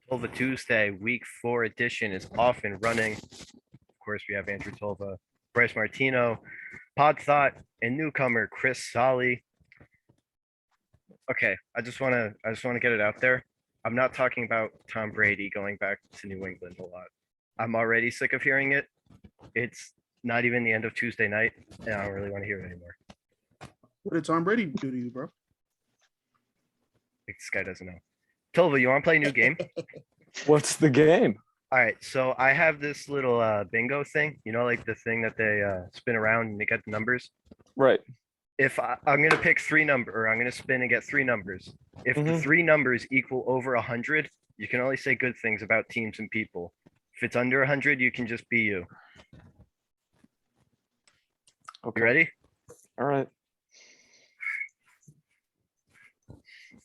Tolva Tuesday, week 4 edition is off and running. Of course, we have Andrew Tolva, Bryce Martino, PodThot, and newcomer Chris Sollen. Okay, I just want to get it out there. I'm not talking about Tom Brady going back to New England a lot. I'm already sick of hearing it. It's not even the end of Tuesday night, and I don't really want to hear it anymore. What did Tom Brady do to you, bro? This guy doesn't know. Tolva, you want to play a new game? What's the game? All right, so I have this little bingo thing, like the thing that they spin around and they get the numbers. Right. If I'm going to pick I'm going to spin and get 3 numbers. If the 3 numbers equal over 100, you can only say good things about teams and people. If it's under 100, you can just be you. Okay. You ready? All right.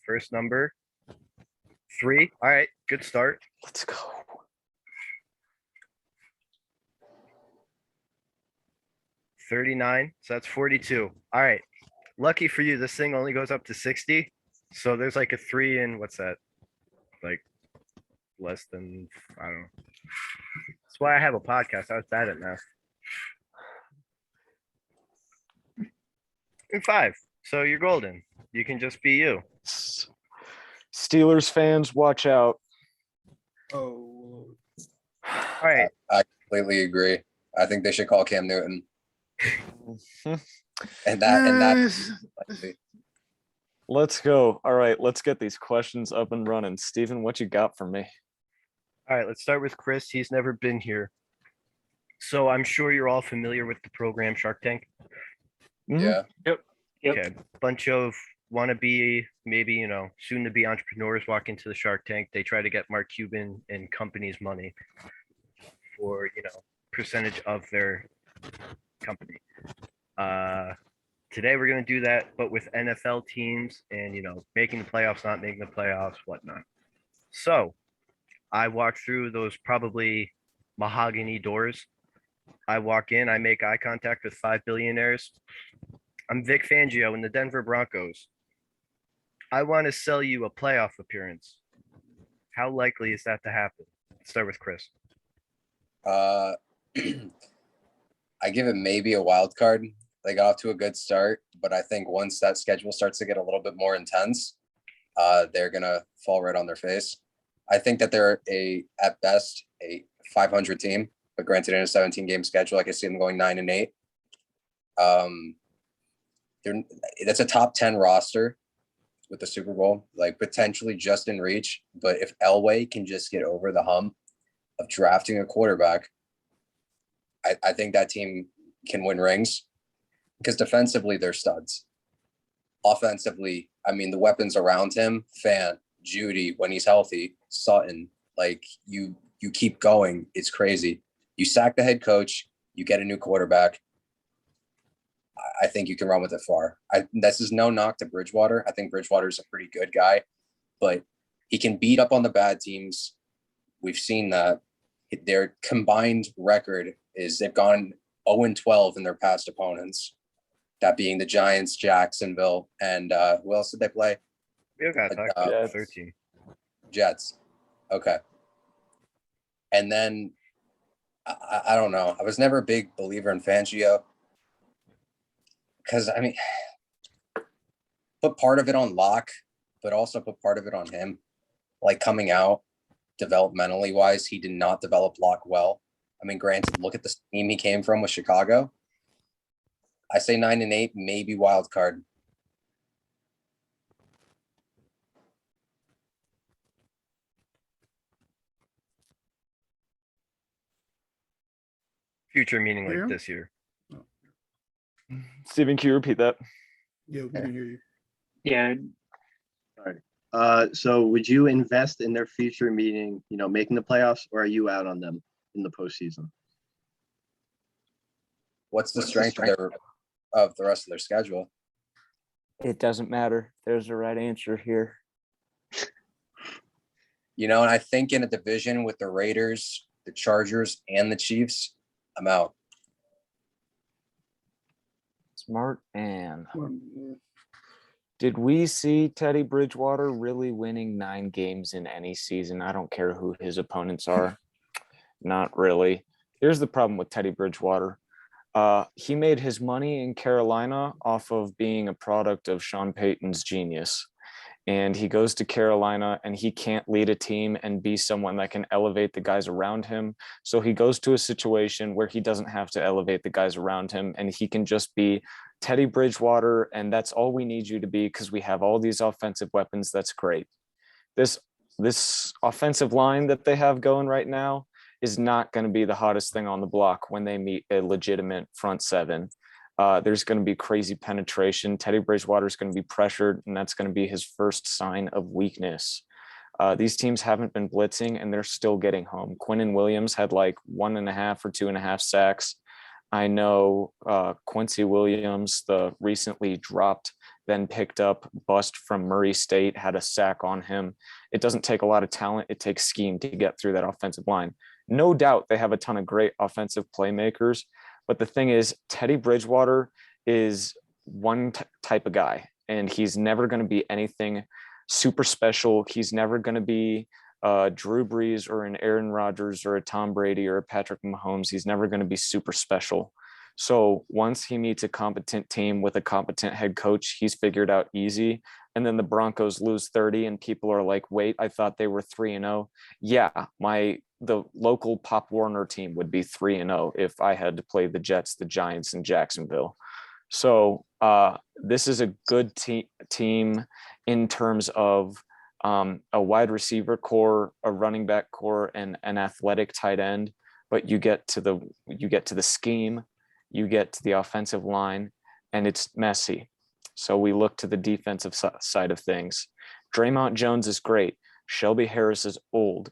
First number, 3. All right, good start. Let's go. $39, so that's 42. All right, lucky for you, this thing only goes up to 60. So there's like a 3 in, what's that? Like less than, I don't know. That's why I have a podcast. I was bad at math. And 5, so you're golden. You can just be you. Steelers fans, watch out. Oh, All right. I completely agree. I think they should call Cam Newton. And that. Let's go. All right, let's get these questions up and running. Steven, what you got for me? All right, let's start with Chris. He's never been here. So I'm sure you're all familiar with the program Shark Tank. Yeah. Yep. Okay. Bunch of wannabe, maybe, soon to be entrepreneurs walk into the Shark Tank. They try to get Mark Cuban and company's money for, percentage of their company. Today we're going to do that, but with NFL teams and, making the playoffs, not making the playoffs, whatnot. So I walk through those probably mahogany doors. I walk in, I make eye contact with 5 billionaires. I'm Vic Fangio in the Denver Broncos. I want to sell you a playoff appearance. How likely is that to happen? Let's start with Chris. I give it maybe a wild card. They got off to a good start, but I think once that schedule starts to get a little bit more intense, they're going to fall right on their face. I think that they're at best a 500 team, but granted in a 17-game schedule, I can see them going 9-8. That's a top 10 roster with the Super Bowl, like potentially just in reach. But if Elway can just get over the hump of drafting a quarterback, I think that team can win rings because defensively they're studs. Offensively, I mean, the weapons around him, Fant, Judy, when he's healthy, Sutton, like you keep going. It's crazy. You sack the head coach, you get a new quarterback. I think you can run with it far. This is no knock to Bridgewater. I think Bridgewater's a pretty good guy, but he can beat up on the bad teams. We've seen that. Their combined record is they've gone 0-12 in their past opponents. That being the Giants, Jacksonville, and who else did they play? We got to talk about 13. Jets. Okay. And then I don't know. I was never a big believer in Fangio. Because, I mean, put part of it on Locke, but also put part of it on him. Like coming out, developmentally wise, he did not develop Locke well. I mean, granted, look at the team he came from with Chicago. I say 9-8, maybe wild card. Future meaning like this year. Steven, can you repeat that? yeah, we can hear you. Yeah. All right. So would you invest in their future, meaning, making the playoffs, or are you out on them in the postseason? What's the strength of the rest of their schedule? It doesn't matter. There's the right answer here. And I think in a division with the Raiders, the Chargers, and the Chiefs, I'm out. Smart man. Did we see Teddy Bridgewater really winning 9 games in any season? I don't care who his opponents are. Not really. Here's the problem with Teddy Bridgewater. He made his money in Carolina off of being a product of Sean Payton's genius. And he goes to Carolina and he can't lead a team and be someone that can elevate the guys around him. So he goes to a situation where he doesn't have to elevate the guys around him and he can just be Teddy Bridgewater. And that's all we need you to be because we have all these offensive weapons. That's great. This offensive line that they have going right now is not going to be the hottest thing on the block when they meet a legitimate front seven. There's going to be crazy penetration. Teddy Bridgewater is going to be pressured, and that's going to be his first sign of weakness. These teams haven't been blitzing, and they're still getting home. Quinnen Williams had like 1.5 or 2.5 sacks. I know Quincy Williams, the recently dropped, then picked up bust from Murray State, had a sack on him. It doesn't take a lot of talent. It takes scheme to get through that offensive line. No doubt they have a ton of great offensive playmakers. But the thing is, Teddy Bridgewater is one type of guy, and he's never going to be anything super special. He's never going to be Drew Brees or an Aaron Rodgers or a Tom Brady or a Patrick Mahomes. He's never going to be super special. So once he meets a competent team with a competent head coach, he's figured out easy. And then the Broncos lose 30 and people are like, wait, I thought they were 3-0. Yeah, the local Pop Warner team would be 3-0 if I had to play the Jets, the Giants, and Jacksonville. So this is a good team in terms of a wide receiver core, a running back core, and an athletic tight end. But you get to the scheme, you get to the offensive line, and it's messy. So we look to the defensive side of things. Draymond Jones is great. Shelby Harris is old.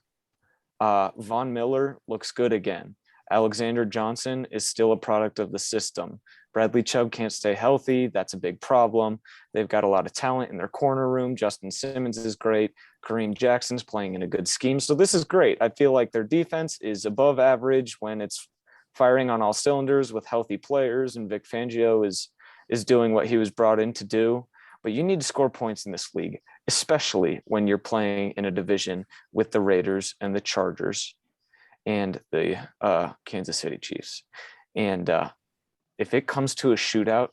Von Miller looks good again. Alexander Johnson is still a product of the system. Bradley Chubb can't stay healthy. That's a big problem. They've got a lot of talent in their corner room. Justin Simmons is great. Kareem Jackson's playing in a good scheme. So this is great. I feel like their defense is above average when it's firing on all cylinders with healthy players, and Vic Fangio is doing what he was brought in to do. But you need to score points in this league, especially when you're playing in a division with the Raiders and the Chargers and the Kansas City Chiefs. And if it comes to a shootout,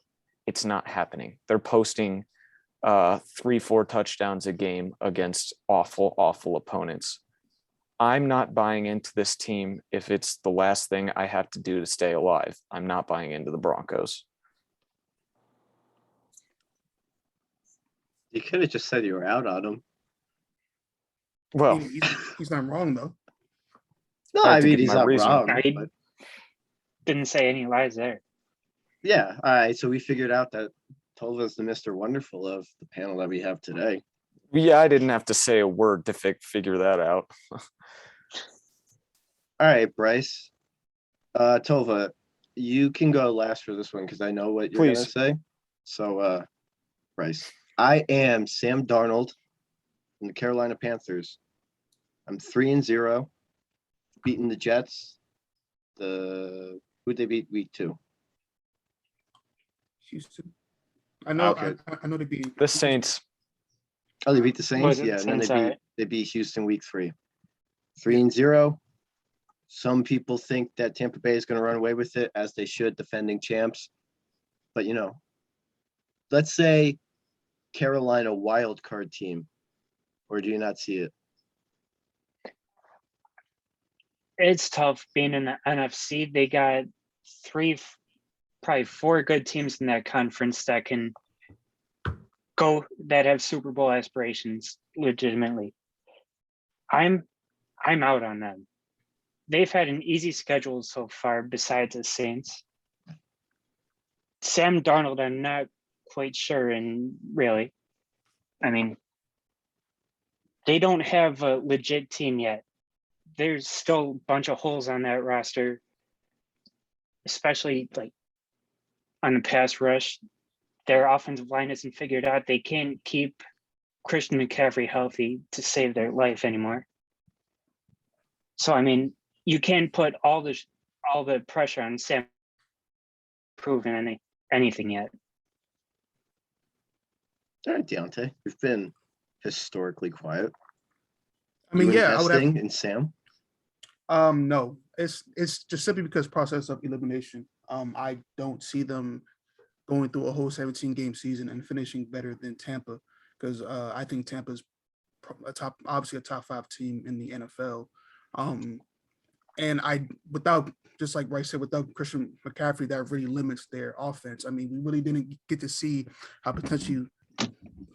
it's not happening. They're posting 3-4 touchdowns a game against awful opponents. I'm not buying into this team if it's the last thing I have to do to stay alive. I'm not buying into the Broncos. You could have just said you were out on him. Well, he's not wrong though. No, I have I to mean, give he's my not reason. wrong. I But didn't say any lies there. yeah, all right. So we figured out that Tolva's the Mr. Wonderful of the panel that we have today. yeah, I didn't have to say a word to figure that out. All right, Bryce. Tolva, you can go last for this one because I know what you're going to Please. say. So, Bryce, I am Sam Darnold from the Carolina Panthers. I'm 3-0, beating the Jets. Who'd they beat week 2? Houston. I know. Okay. I know they beat The Saints. Oh, they beat the Saints? Was it Yeah, the and then Saints? All right. they beat Houston week 3. 3-0. Some people think that Tampa Bay is going to run away with it, as they should, defending champs. But, let's say Carolina wild card team, or do you not see it? It's tough being in the NFC. They got probably 4 good teams in that conference that can go, that have Super Bowl aspirations legitimately. I'm out on them. They've had an easy schedule so far besides the Saints. Sam Darnold, I'm not quite sure, and really, I mean, they don't have a legit team yet. There's still a bunch of holes on that roster, especially like on the pass rush. Their offensive line isn't figured out. They can't keep Christian McCaffrey healthy to save their life anymore. So, I mean, you can't put all the pressure on Sam proving anything yet. All right, Deontay, you've been historically quiet. I mean, You yeah, I would have. investing in Sam. No, it's just simply because process of elimination. I don't see them going through a whole 17 game season and finishing better than Tampa because I think Tampa's obviously a top 5 team in the NFL. And without, just like Bryce said, without Christian McCaffrey, that really limits their offense. I mean, we really didn't get to see how potentially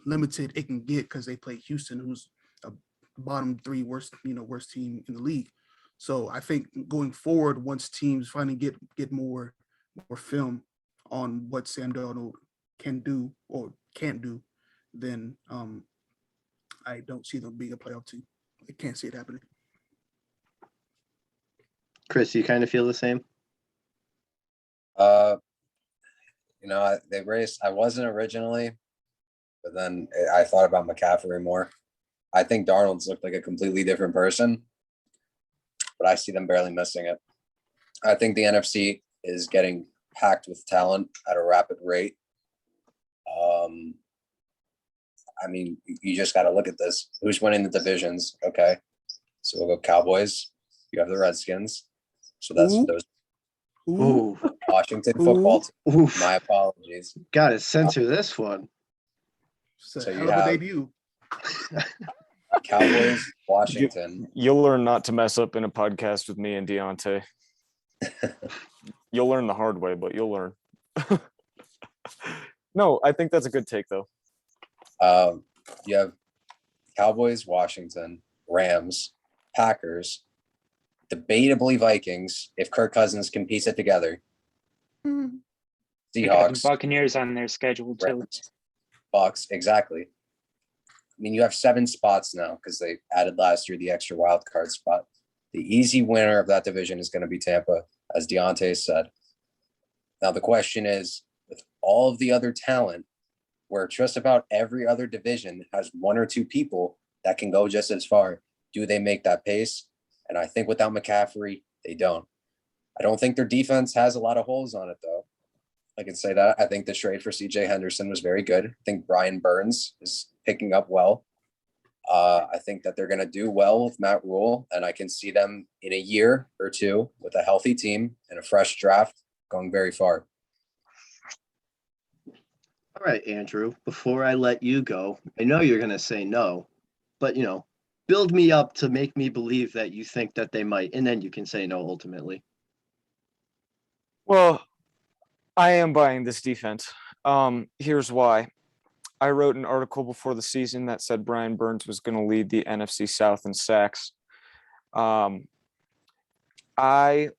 limited it can get because they play Houston, who's a bottom 3 worst team in the league. So I think going forward, once teams finally get more film on what Sam Darnold can do or can't do, then I don't see them being a playoff team. I can't see it happening. Chris, you kind of feel the same? They raced. I wasn't originally, but then I thought about McCaffrey more. I think Darnold's looked like a completely different person, but I see them barely missing it. I think the NFC is getting packed with talent at a rapid rate. I mean, you just got to look at this. Who's winning the divisions? Okay, so we'll go Cowboys. You have the Redskins. So that's Ooh. those Ooh, Washington football team. oof. My apologies. Gotta censor this one. It's a So you hell of a have- debut. Cowboys, Washington. You'll learn not to mess up in a podcast with me and Deontay. You'll learn the hard way, but you'll learn. No, I think that's a good take, though. You have Cowboys, Washington, Rams, Packers, debatably Vikings, if Kirk Cousins can piece it together. They got the Seahawks, Buccaneers on their schedule too. Rams, Bucks, exactly. I mean, you have 7 spots now because they added last year the extra wild card spot. The easy winner of that division is going to be Tampa, as Deontay said. Now, the question is, with all of the other talent, where just about every other division has 1 or 2 people that can go just as far, do they make that pace? And I think without McCaffrey, they don't. I don't think their defense has a lot of holes on it, though. I can say that. I think the trade for CJ Henderson was very good. I think Brian Burns is picking up well. I think that they're going to do well with Matt Rule, and I can see them in a year or 2 with a healthy team and a fresh draft going very far. All right, Andrew, before I let you go, I know you're going to say no, but, build me up to make me believe that you think that they might, and then you can say no ultimately. Well, I am buying this defense. Here's why. I wrote an article before the season that said Brian Burns was going to lead the NFC South in sacks. I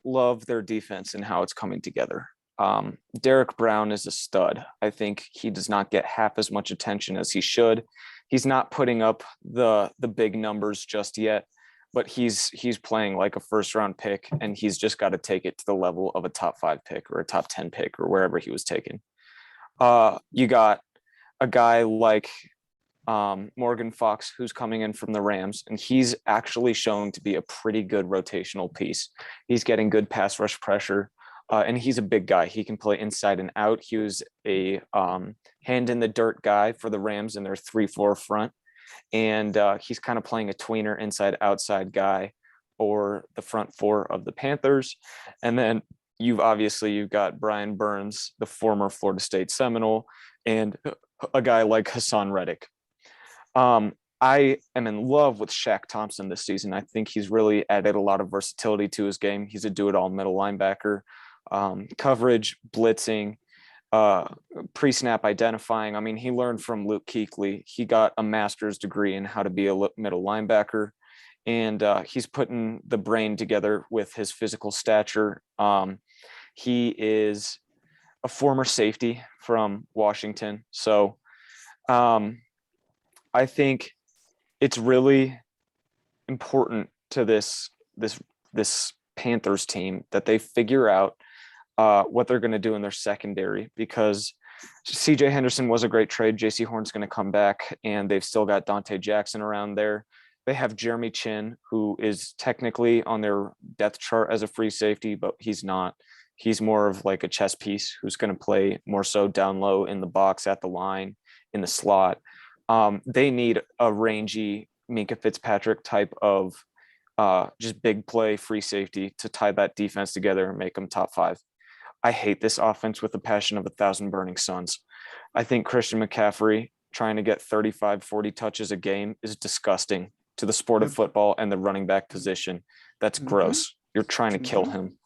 love their defense and how it's coming together. Derek Brown is a stud. I think he does not get half as much attention as he should. He's not putting up the big numbers just yet, but he's playing like a first round pick, and he's just got to take it to the level of a top 5 pick or a top 10 pick or wherever he was taken. You got a guy like Morgan Fox, who's coming in from the Rams, and he's actually shown to be a pretty good rotational piece. He's getting good pass rush pressure. And he's a big guy. He can play inside and out. He was a hand in the dirt guy for the Rams in their 3-4 front. And he's kind of playing a tweener inside outside guy or the front 4 of the Panthers. And then you've got Brian Burns, the former Florida State Seminole, and a guy like Hassan Reddick. I am in love with Shaq Thompson this season. I think he's really added a lot of versatility to his game. He's a do-it-all middle linebacker. Coverage, blitzing, pre-snap identifying. I mean, he learned from Luke Kuechly. He got a master's degree in how to be a middle linebacker, and he's putting the brain together with his physical stature. He is a former safety from Washington. So I think it's really important to this Panthers team that they figure out what they're going to do in their secondary, because CJ Henderson was a great trade. JC Horn's going to come back, and they've still got Dante Jackson around there. They have Jeremy Chin, who is technically on their depth chart as a free safety, but he's not. He's more of like a chess piece who's going to play more so down low in the box at the line in the slot. They need a rangy Minka Fitzpatrick type of just big play free safety to tie that defense together and make them top 5. I hate this offense with the passion of 1,000 burning suns. I think Christian McCaffrey trying to get 35, 40 touches a game is disgusting to the sport of football and the running back position. That's gross. You're trying to kill him.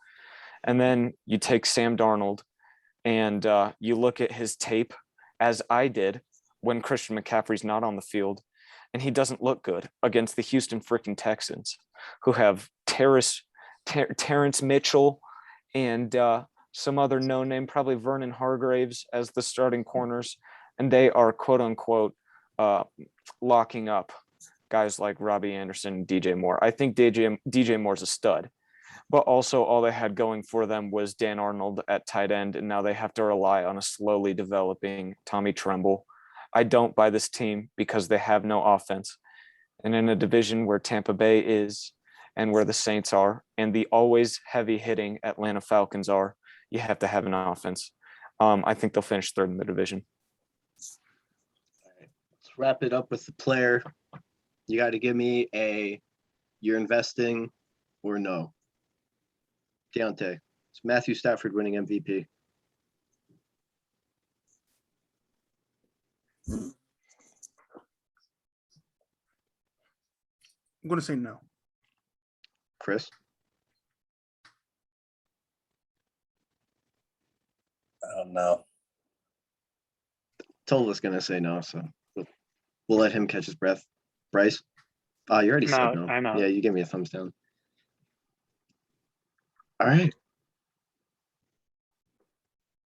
And then you take Sam Darnold and you look at his tape, as I did, when Christian McCaffrey's not on the field, and he doesn't look good against the Houston freaking Texans, who have Terrence Mitchell and some other no-name, probably Vernon Hargraves as the starting corners, and they are quote-unquote locking up guys like Robbie Anderson and DJ Moore. I think DJ Moore's a stud, but also all they had going for them was Dan Arnold at tight end, and now they have to rely on a slowly developing Tommy Tremble. I don't buy this team because they have no offense. And in a division where Tampa Bay is and where the Saints are and the always heavy hitting Atlanta Falcons are, you have to have an offense. I think they'll finish 3rd in the division. Let's wrap it up with the player. You got to give me you're investing or no. Deontay, it's Matthew Stafford winning MVP. I'm going to say no. Chris? I don't know. Tolva's going to say no, so we'll let him catch his breath. Bryce? You already said no. I'm out. Yeah, you gave me a thumbs down. All right.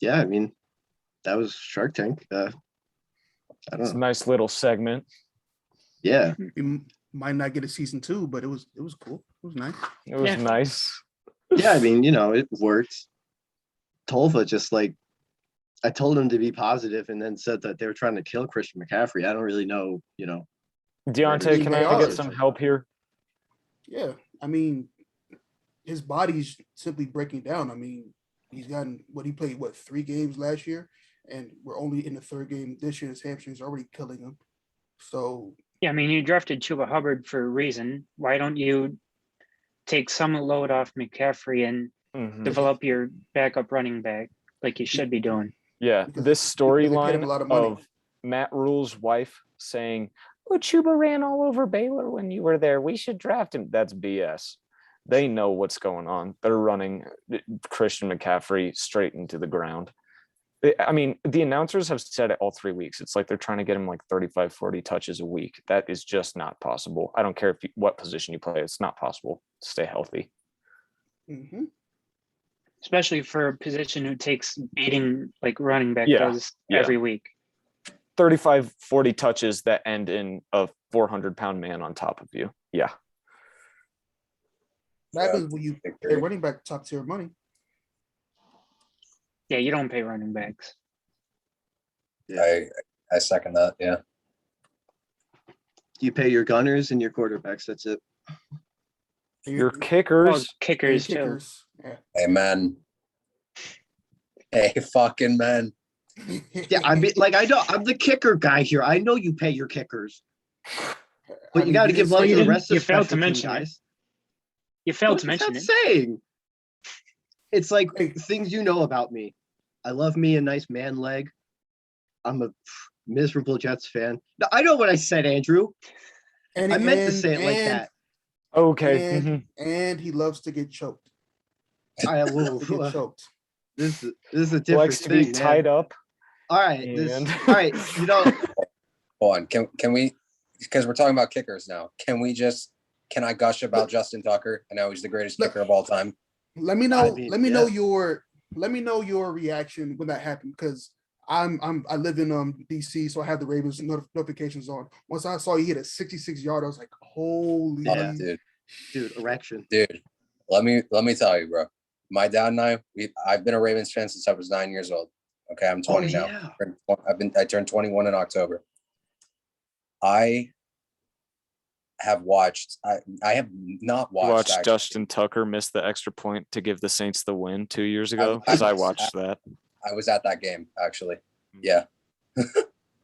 Yeah, I mean, that was Shark Tank. I don't It's a know. nice little segment. Yeah. We might not get a season 2, but it was cool. It was nice. It was nice. Yeah, I mean, it worked. Tolva just I told him to be positive and then said that they were trying to kill Christian McCaffrey. I don't really know, Deontay, can I get some help here? Yeah, I mean, his body's simply breaking down. I mean, he's gotten he played 3 games last year, and we're only in the 3rd game this year. His hamstrings are already killing him. So Yeah, I mean, you drafted Chuba Hubbard for a reason. Why don't you take some load off McCaffrey and develop your backup running back like you should be doing? Yeah, Because this they paid him storyline a lot of money. of Matt Rule's wife saying, "Oh, Chuba ran all over Baylor when you were there. We should draft him." That's BS. They know what's going on. They're running Christian McCaffrey straight into the ground. I mean, the announcers have said it all 3 weeks. It's like they're trying to get him like 35, 40 touches a week. That is just not possible. I don't care what position you play. It's not possible to stay healthy. Mm-hmm. Especially for a position who takes beating like running back Yeah, does every week. 35, 40 touches that end in a 400-pound man on top of you. Yeah. That happens when you pay running back top tier money. Yeah, you don't pay running backs. I second that. Yeah. You pay your gunners and your quarterbacks. That's it. Your Oh, kickers. kickers too. Kickers. Yeah. Hey, man. Hey, fucking man. Yeah, I mean, I'm the kicker guy here. I know you pay your kickers, but you got to give love to the rest of the failed to special team mention it. guys. You failed What to is mention that it. saying? It's like things you know about me. I love me a nice man leg. I'm a miserable Jets fan. No, I know what I said, Andrew. And, I meant to say it like that. Okay. And he loves to get choked. I will. To get choked. This is a different Likes to be thing, man. tied up. All right. And- All right. Hold on. Can we, because we're talking about kickers now, can I gush about Justin Tucker and how he's the greatest kicker of all time? Let me know. I mean, let me know your reaction when that happened, because I live in DC, so I have the Ravens notifications on. Once I saw he hit a 66-yard, I was like, holy Yeah. Dude, Erection. dude, let me tell you, bro. My dad and I've been a Ravens fan since I was 9 years old. Okay, I'm 20 now. I turned 21 in October. I have watched. I have not watched. Watched Justin Tucker miss the extra point to give the Saints the win 2 years ago, because I watched that. I was at that game actually. Yeah.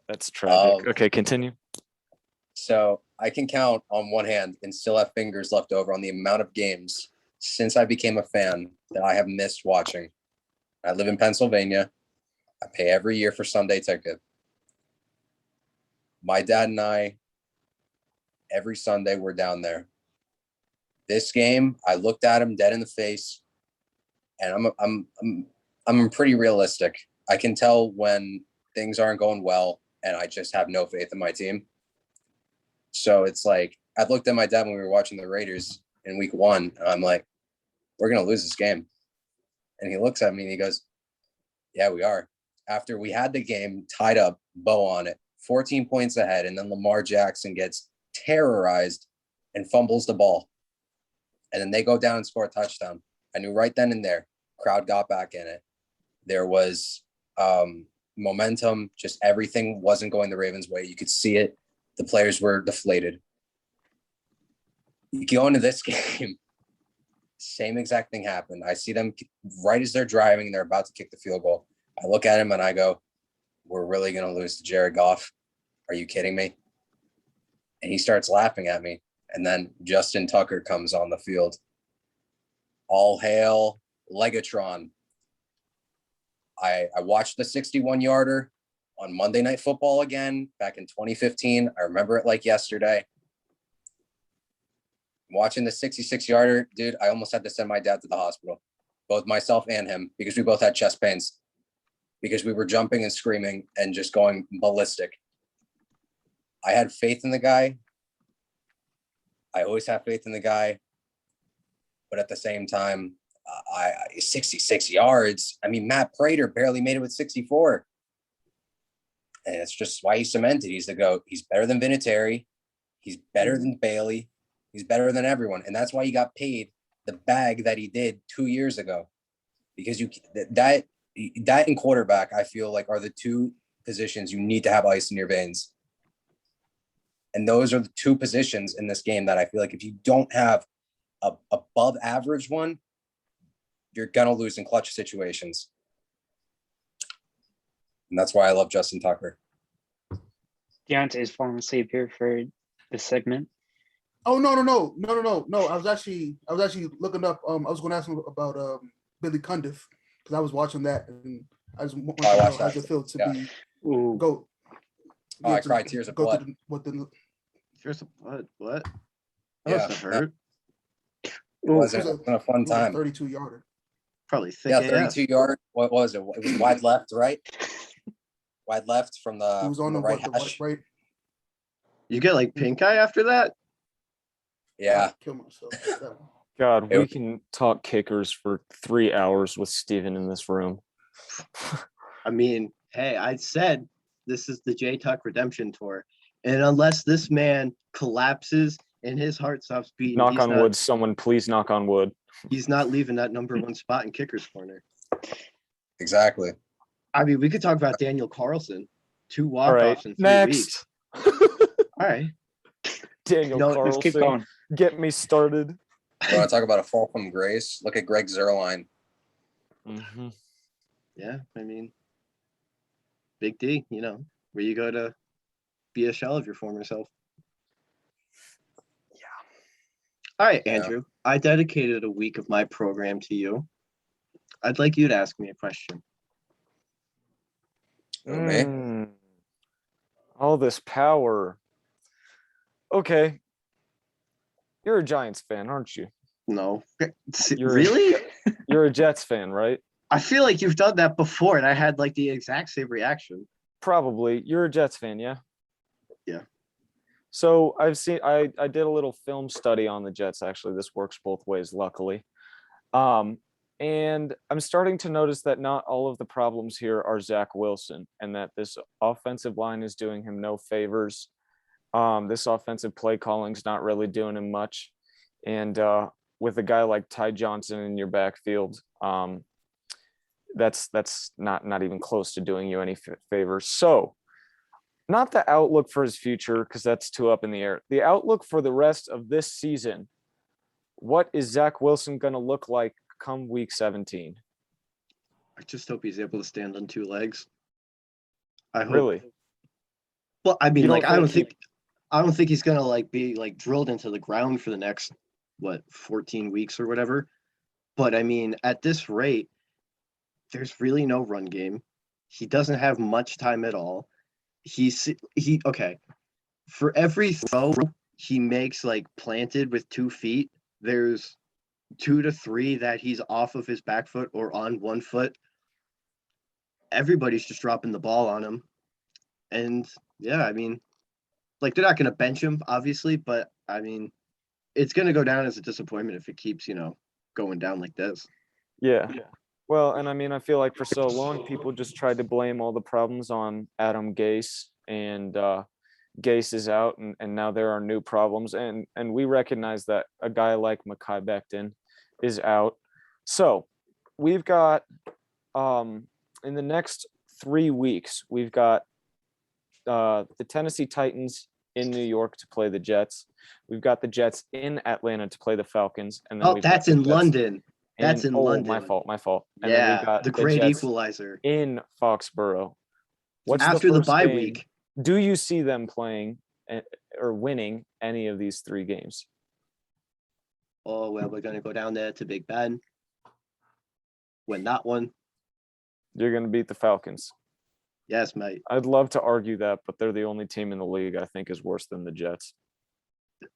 That's tragic. Um, Okay, continue. So I can count on one hand and still have fingers left over on the amount of games since I became a fan that I have missed watching. I live in Pennsylvania. I pay every year for Sunday ticket. My dad and I, every Sunday, we're down there. This game, I looked at him dead in the face, and I'm pretty realistic. I can tell when things aren't going well, and I just have no faith in my team. So it's like, I looked at my dad when we were watching the Raiders in week 1, and I'm like, we're going to lose this game. And he looks at me and he goes, yeah, we are. After we had the game tied up, bow on it, 14 points ahead, and then Lamar Jackson gets terrorized and fumbles the ball. And then they go down and score a touchdown. I knew right then and there, crowd got back in it. There was momentum, just everything wasn't going the Ravens' way. You could see it. The players were deflated. You go into this game, same exact thing happened. I see them right as they're driving, they're about to kick the field goal. I look at him and I go, we're really going to lose to Jared Goff. Are you kidding me? And he starts laughing at me. And then Justin Tucker comes on the field. All hail Legatron. I watched the 61-yarder on Monday Night Football again back in 2015. I remember it like yesterday. Watching the 66-yarder, dude, I almost had to send my dad to the hospital, both myself and him, because we both had chest pains, because we were jumping and screaming and just going ballistic. I had faith in the guy. I always have faith in the guy. But at the same time, 66 yards. I mean, Matt Prater barely made it with 64. And it's just why he's cemented. He's the GOAT. He's better than Vinatieri. He's better than Bailey. He's better than everyone. And that's why he got paid the bag that he did 2 years ago. Because that and quarterback, I feel like, are the two positions you need to have ice in your veins. And those are the two positions in this game that I feel like if you don't have a above average one, you're going to lose in clutch situations. And that's why I love Justin Tucker. Deontay is falling asleep here for this segment. Oh no. I was actually looking up. I was going to ask him about Billy Cundiff because I was watching that and I just want to know how it feels to be go. Oh, I cried tears of blood. Tears of blood? What? Yeah, That must have hurt. It wasn't a fun time. 32-yarder. Probably thick. Yeah, 32-yard. What was it? It was wide left, right? Wide left from the, He was on the right right, hash. right. You get like pink eye after that? Yeah. Kill myself. God, we can talk kickers for 3 hours with Steven in this room. I mean, hey, I said this is the J Tuck Redemption Tour. And unless this man collapses and his heart stops beating, Knock on wood, someone please knock on wood. He's not leaving that number 1 spot in kicker's corner. Exactly. I mean, we could talk about Daniel Carlson. 2 walk-offs in 3 next. weeks. All right. Daniel Carlson, let's keep going. Get me started. You want to talk about a fall from grace? Look at Greg Zuerlein. Mm-hmm. Yeah, I mean, Big D, where you go to be a shell of your former self. Yeah. All right, Andrew, I dedicated a week of my program to you. I'd like you to ask me a question. Me? All this power. Okay. You're a Giants fan, aren't you? No. You're Really? You're a Jets fan, right? I feel like you've done that before, and I had like the exact same reaction. Probably. You're a Jets fan, yeah? Yeah. So I did a little film study on the Jets, actually. This works both ways, luckily. And I'm starting to notice that not all of the problems here are Zach Wilson, and that this offensive line is doing him no favors. This offensive play calling's not really doing him much. And with a guy like Ty Johnson in your backfield, that's not even close to doing you any favors. So not the outlook for his future, because that's too up in the air. The outlook for the rest of this season. What is Zach Wilson going to look like come week 17? I just hope he's able to stand on 2 legs. I hope. Really? Well, I mean, You don't like, I don't think think he's gonna like be like drilled into the ground for the next 14 weeks or whatever. But I mean, at this rate, there's really no run game. He doesn't have much time at all. Okay. For every throw he makes like planted with 2 feet, there's 2 to 3 that he's off of his back foot or on 1 foot. Everybody's just dropping the ball on him. And yeah, I mean, like, they're not going to bench him, obviously, but I mean, it's going to go down as a disappointment if it keeps, going down like this. Yeah. Well, and I mean, I feel like for so long, people just tried to blame all the problems on Adam Gase, and Gase is out, and now there are new problems. And we recognize that a guy like Mekhi Becton is out. So we've got, in the next 3 weeks, we've got the Tennessee Titans in New York to play the Jets. We've got the Jets in Atlanta to play the Falcons. And then That's in London. That's in London. My fault. And yeah, then we've got the great Jets equalizer in Foxborough. What's after the first bye game? week. Do you see them playing or winning any of these 3 games? Oh, well, we're going to go down there to Big Ben. Win that one. You're going to beat the Falcons. Yes, mate. I'd love to argue that, but they're the only team in the league I think is worse than the Jets.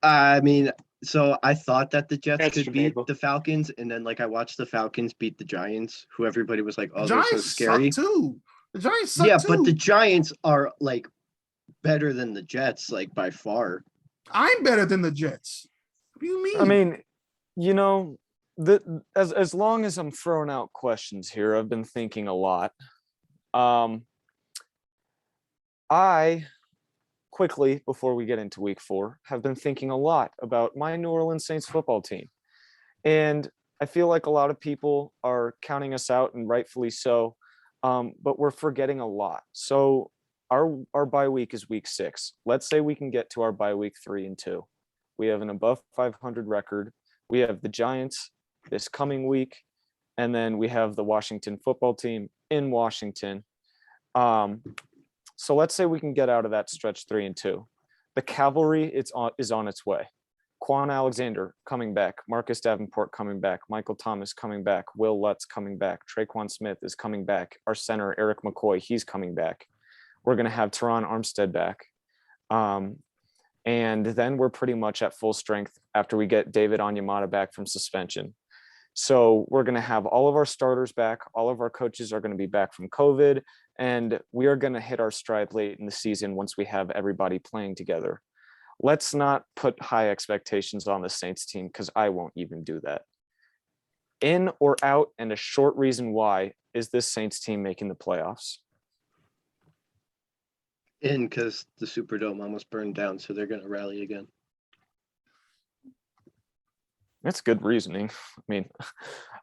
I mean, so I thought that the Jets That's could beat debatable. the Falcons, and then like I watched the Falcons beat the Giants, who everybody was like, "Oh, The they're so Giants scary." suck too. The Giants suck Yeah, too. but the Giants are like better than the Jets, like by far. I'm better than the Jets. What do you mean? I mean, as long as I'm throwing out questions here, I've been thinking a lot. I quickly, before we get into week 4, have been thinking a lot about my New Orleans Saints football team. And I feel like a lot of people are counting us out, and rightfully so, but we're forgetting a lot. So our bye week is week 6. Let's say we can get to our bye week 3-2. We have an above 500 record. We have the Giants this coming week, and then we have the Washington football team in Washington. So let's say we can get out of that stretch 3-2. The cavalry is on its way. Quan Alexander coming back, Marcus Davenport coming back, Michael Thomas coming back, Will Lutz coming back, Traquan Smith is coming back, our center Eric McCoy, he's coming back. We're going to have Teron Armstead back. And then we're pretty much at full strength after we get David Onyemata back from suspension. So we're going to have all of our starters back. All of our coaches are going to be back from COVID, and we are going to hit our stride late in the season once we have everybody playing together. Let's not put high expectations on the Saints team, because I won't even do that. In or out, and a short reason why, is this Saints team making the playoffs? In, because the Superdome almost burned down, so they're going to rally again. That's good reasoning. I mean,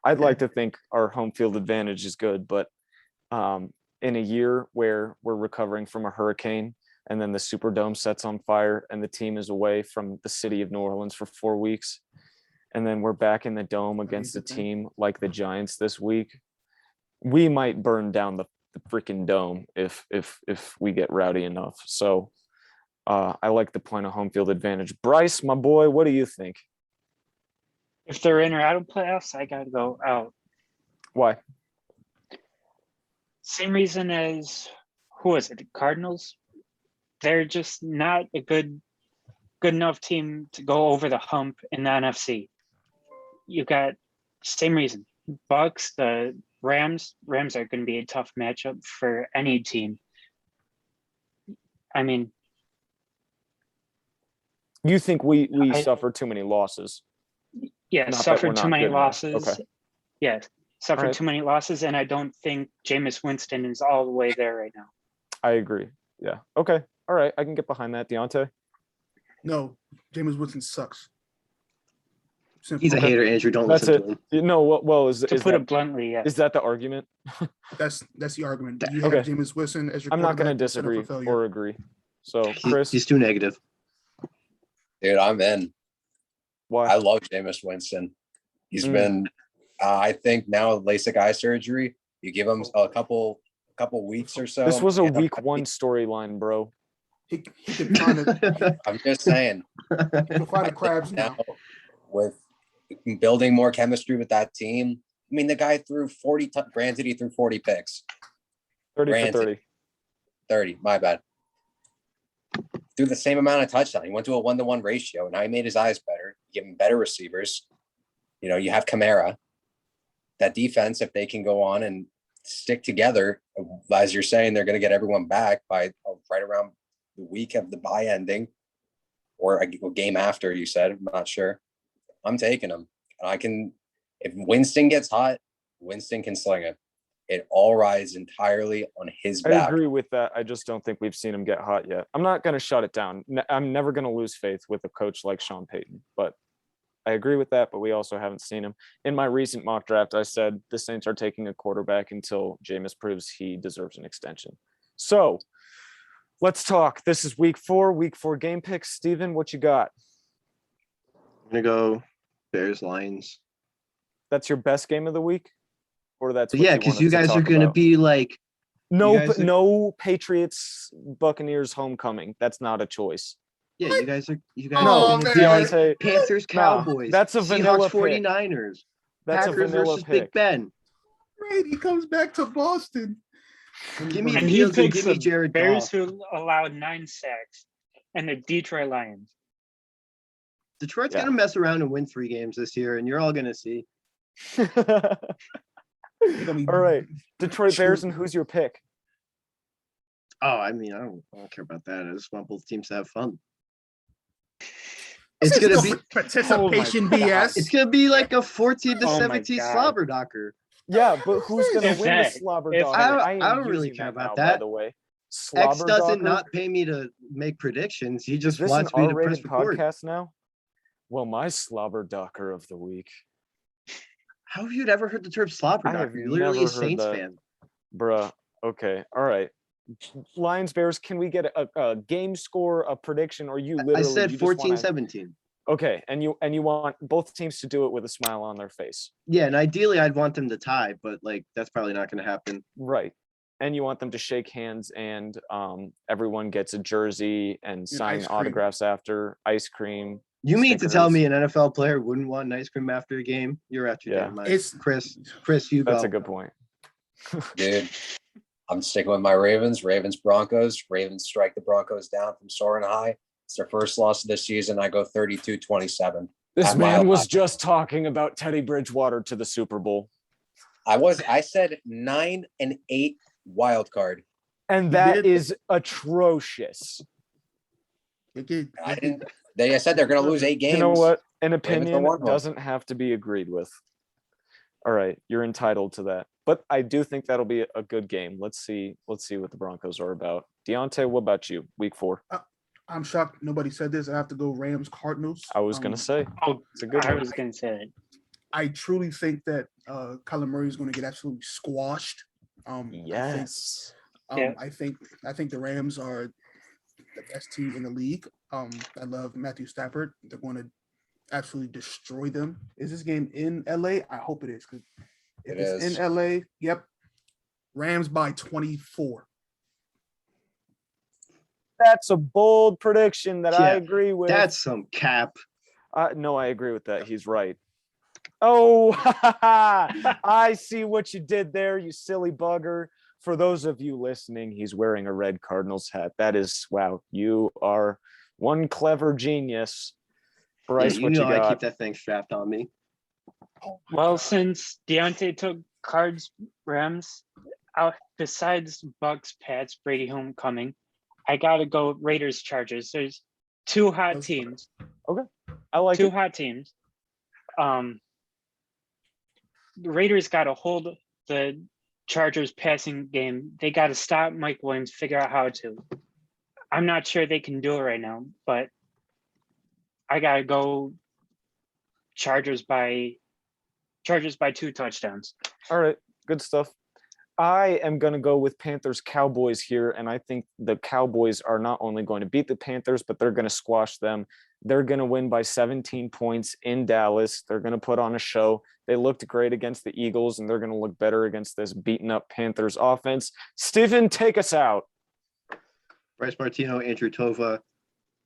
I'd like to think our home field advantage is good, but in a year where we're recovering from a hurricane and then the Superdome sets on fire and the team is away from the city of New Orleans for 4 weeks, and then we're back in the dome against a team like the Giants this week, we might burn down the freaking dome if we get rowdy enough. So I like the point of home field advantage. Bryce, my boy, what do you think? If they're in or out of playoffs, I gotta go out. Why? Same reason as who was it? The Cardinals. They're just not a good enough team to go over the hump in the NFC. You got same reason. Bucks, the Rams are going to be a tough matchup for any team. I mean, you think we suffer too many losses? Yeah, Not suffered too many enough. losses. Okay. Yeah, suffered Right. too many losses, and I don't think Jameis Winston is all the way there right now. I agree. Yeah. Okay. All right. I can get behind that. Deontay? No, Jameis Winston sucks. Simple. He's a hater, Andrew. Don't That's listen it. to him. No, well, is To put that, it bluntly, yeah. is that the argument? That's the argument. You have Okay. Jameis Winston as your I'm not going to quarterback, set up for disagree failure. or agree. So, Chris, He's too negative. Dude, I'm in. why? I love Jameis Winston. He's been, I think now LASIK eye surgery. You give him a couple weeks or so. This was a and week 1 storyline, bro. He can find a I'm just saying. he can find a crabs now. Now, with building more chemistry with that team, I mean, the guy threw 40. Granted, he threw 40 picks. 30 for Granted. 30. 30. My bad. Threw the same amount of touchdown. He went to a 1-to-1 ratio. Now he made his eyes better. Give him better receivers. You know, you have Kamara. That defense, if they can go on and stick together, as you're saying, they're going to get everyone back by right around the week of the bye ending, or a game after. You said, I'm not sure. I'm taking them. I can. If Winston gets hot, Winston can sling it. It all rides entirely on his I back. agree with that. I just don't think we've seen him get hot yet. I'm not going to shut it down. I'm never going to lose faith with a coach like Sean Payton, but I agree with that, but we also haven't seen him. In my recent mock draft, I said the Saints are taking a quarterback until Jameis proves he deserves an extension. So let's talk. This is week 4 game picks. Steven, what you got? I'm gonna go Bears Lions. That's your best game of the week? Or that's what Yeah, you because wanted you to guys talk are gonna about? be like, No, guys but are- no Patriots Buccaneers homecoming. That's not a choice. yeah, you guys are Oh, gonna man. be like Deontay, Panthers Nah, Cowboys. that's a vanilla Seahawks pick. 49ers. That's Packers a vanilla versus pick. Big Ben. Brady comes back to Boston. Give me And he Fields and picks give me the Jared Bears Goff. who allowed 9 sacks and the Detroit Lions. Detroit's Yeah. gonna mess around and win 3 games this year, and you're all gonna see. They're gonna be All right. Detroit Bears, and shooting. who's your pick? Oh, I mean, I don't care about that. I just want both teams to have fun. This It's is gonna no be participation Oh my God. BS. it's gonna be like a 14 to Oh my 17 God. slobber knocker. Yeah, but who's going to If win the that- slobber if dog? I am don't really using care that about now, by that. the way. X Slobber doesn't docker? not pay me to make predictions. He Is just this an wants me to press R-rated record. podcast now? Well, my slobber docker of the week. How have you ever heard the term slobber I have knocker? You're literally a never heard Saints that. fan. Bruh. Okay. All right. Lions Bears, can we get a game score, a prediction, or you literally I said you just wanna- 14-17. Okay, and you want both teams to do it with a smile on their face. Yeah, and ideally I'd want them to tie, but like that's probably not going to happen. Right. And you want them to shake hands and everyone gets a jersey and sign ice cream. autographs after, ice cream. You mean to tell Stickers. me an NFL player wouldn't want an ice cream after a game? You're out your Yeah. damn mind. It's Chris, you That's go. a good point. Dude, I'm sticking with my Ravens. Ravens Broncos. Ravens strike the Broncos down from soaring high. It's their first loss of the season. I go 32-27. This At Mile man was High. just talking about Teddy Bridgewater to the Super Bowl. I said 9-8 wild card. And You that did. is atrocious. I said they're going to lose 8 games. You know what? An Ravens opinion don't want one. doesn't have to be agreed with. All right, you're entitled to that. But I do think that'll be a good game. Let's see what the Broncos are about. Deontay, what about you? Week 4. I'm shocked nobody said this. I have to go Rams Cardinals. I was gonna say Oh, it's a good I one. was going to say it. I truly think that Kyler Murray is going to get absolutely squashed. Yes. Yeah. I think the Rams are the best team in the league. I love Matthew Stafford. They're going to absolutely destroy them. Is this game in LA? I hope it is. Because if It it's is. in LA, yep. Rams by 24. That's a bold prediction that I Yeah, agree with. That's some cap. No, I agree with that. He's right. Oh, I see what you did there, you silly bugger. For those of you listening, he's wearing a red Cardinals hat. That is, wow, you are one clever genius. Bryce, Yeah, what you I got? keep that thing strapped on me. Well, since Deontay took Cards, Rams, out besides Bucks, Pats, Brady homecoming, I gotta go Raiders, Chargers. There's 2 hot Those- teams. I like 2 it. hot teams. The Raiders got to hold the Chargers passing game. They got to stop Mike Williams, figure out how to. I'm not sure they can do it right now, but I got to go Chargers by 2 touchdowns. All right, good stuff. I am going to go with Panthers Cowboys here, and I think the Cowboys are not only going to beat the Panthers, but they're going to squash them. They're going to win by 17 points in Dallas. They're going to put on a show. They looked great against the Eagles, and they're going to look better against this beaten up Panthers offense. Stephen, take us out. Bryce Martino, Andrew Tova,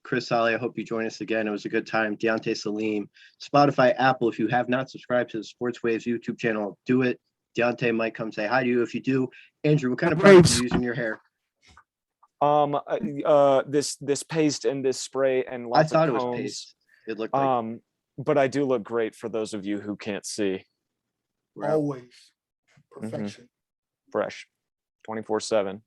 Chris Sollen. I hope you join us again. It was a good time. Deontay Salim, Spotify, Apple. If you have not subscribed to the Sports Waves YouTube channel, do it. Deontay might come say hi to you. If you do, Andrew, what kind of product do you use in your hair? This paste and this spray and I lots thought of it was combs. paste. It looked like But I do look great for those of you who can't see. we're out. Always perfection. Fresh, 24/7.